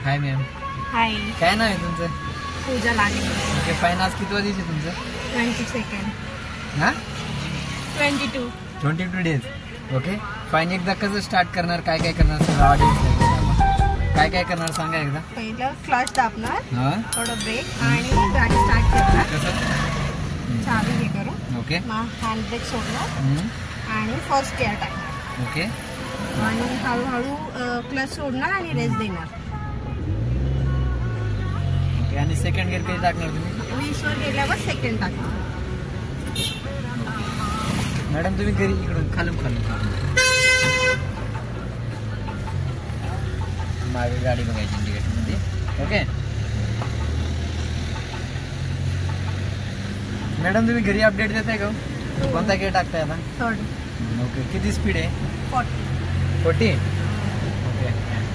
हाय ma'am. हाय. काय नाव आहे तुमचं? पूजा लागे. Okay fine. आज किती दिवस आहे तुमचं? 22nd. हां 22. 22 डेज. Okay fine. एकदा कसं स्टार्ट करणार, काय काय करणार सगळं ऑडियन्स काय काय करणार सांगा एकदा. पहिलं क्लच दाबणार, हां थोडं ब्रेक आणि गाडी स्टार्ट करणार. कसं? चावी हे करू. ओके. मग हँड ब्रेक सोडणार आणि फर्स्ट गिअर टाकणार. ओके. आणि हळूहळू क्लच सोडणार आणि रेस्ट देणार. ओके. आणि सेकंड गिअर कधी टाकणार तुम्ही? 20 वर गेल्यावर सेकंड टाकणार. मॅडम तुम्ही घरी इकडून खालून मागे गाडी बघायची इंडिकेटरमध्ये. ओके मॅडम तुम्ही घरी अपडेट देताय का? कोणता गिअर टाकताय आता? थर्ड. ओके. किती स्पीड आहे? 40. ओके.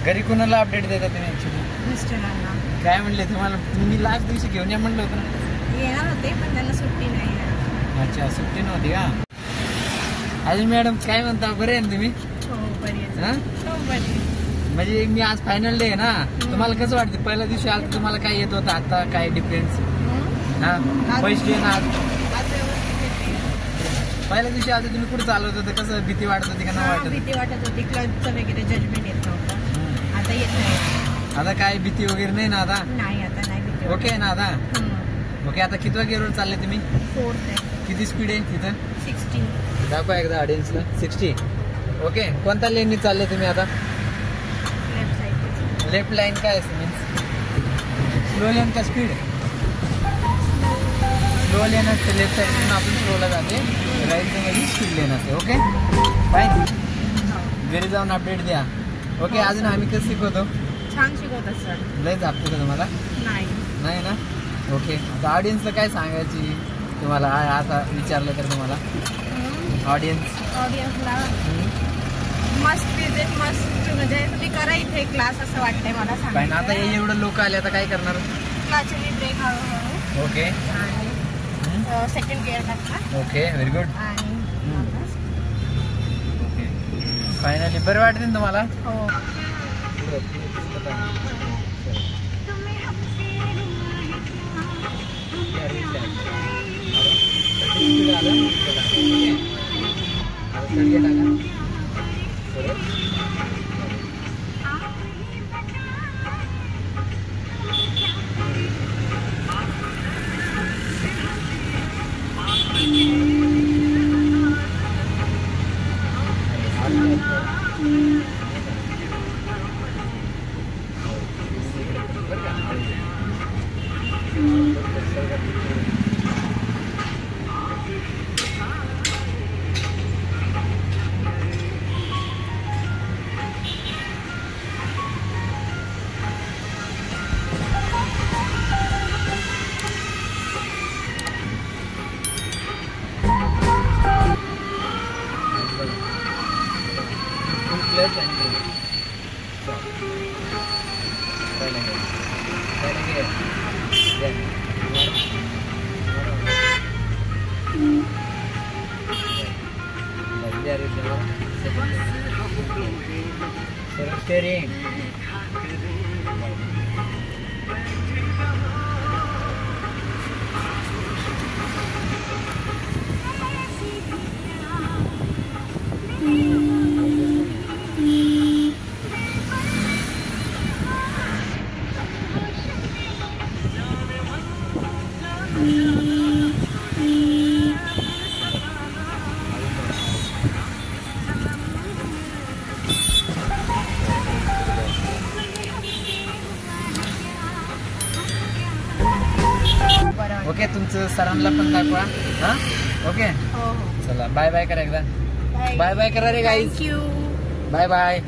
घरी कोणाला अपडेट देता तुम्ही ऍक्च्युली? मिस्टरांना. काय म्हणले तुम्हाला? तुम्ही लास्ट दिवशी घेऊन या म्हणलं होतं ना. येणार होते पण त्यांना सुट्टी नाही. अच्छा सुट्टी नव्हती का? अजून मॅडम काय म्हणता, बरे आहे ना तुम्ही? हो बरी आहे. हां हो बरी. म्हणजे मी आज फायनल डे आहे ना, तुम्हाला कसं वाटतं? पहिल्या दिवशी आलं तुम्हाला काय येत होतं, आता काय डिफरन्स? हां फर्स्ट डे ना आज पहिल्या दिवशी आलं तुम्ही कुठे चालवत होतं, कसं भीती वाटत होती का नाही वाटत? भीती वाटत होती. क्लचचं वगैरे जजमेंट येत नव्हतं. आता येत नाही. आता काय भीती वगैरे नाही ना आता? नाही आता नाही भीती. ओके आहे ना आता? ओके. आता कितव्या गिअरवर चालले तुम्ही? 4th आहे. किती स्पीड आहे तिथं? 16. दाखवा एकदा ऑडियन्सला. 60. ओके. कोणत्या लेननी चालले तुम्ही आता? Left side. लेफ्ट लाईन काय असते मीन्स? स्लो लेन का स्पीड? स्लो लेन असते लेफ्ट साईडून, आपण स्लोला जाते. राईटचं मध्ये स्पीड लेन असते. Okay fine. घरी जाऊन अपडेट द्या. ओके. अजून आम्ही कसं शिकवतो? छान शिकवतात सर. लय जापतो का तुम्हाला? नाही ना? ओके. आता ऑडियन्सला काय सांगायची तुम्हाला आता विचारलं तर तुम्हाला? ऑडियन्सला मस्ट विजिट मस्ट, म्हणजे तुम्ही करा इथे क्लास असं वाटतंय मला. फाईन. आता एवढं लोक आले आता काय करणार? क्लच आणि ब्रेक हळूहळू. ओके. आणि सेकंड गिअर टाकणार. Okay very good. आणि ओके फायनली बरं वाटते ना तुम्हाला? हो. Steering. ओके. तुमचं सरांना पण दाखवा. हां ओके. हो. चला बाय बाय करा एकदा. बाय बाय करा रे गाईज. थँक्यू. Bye bye.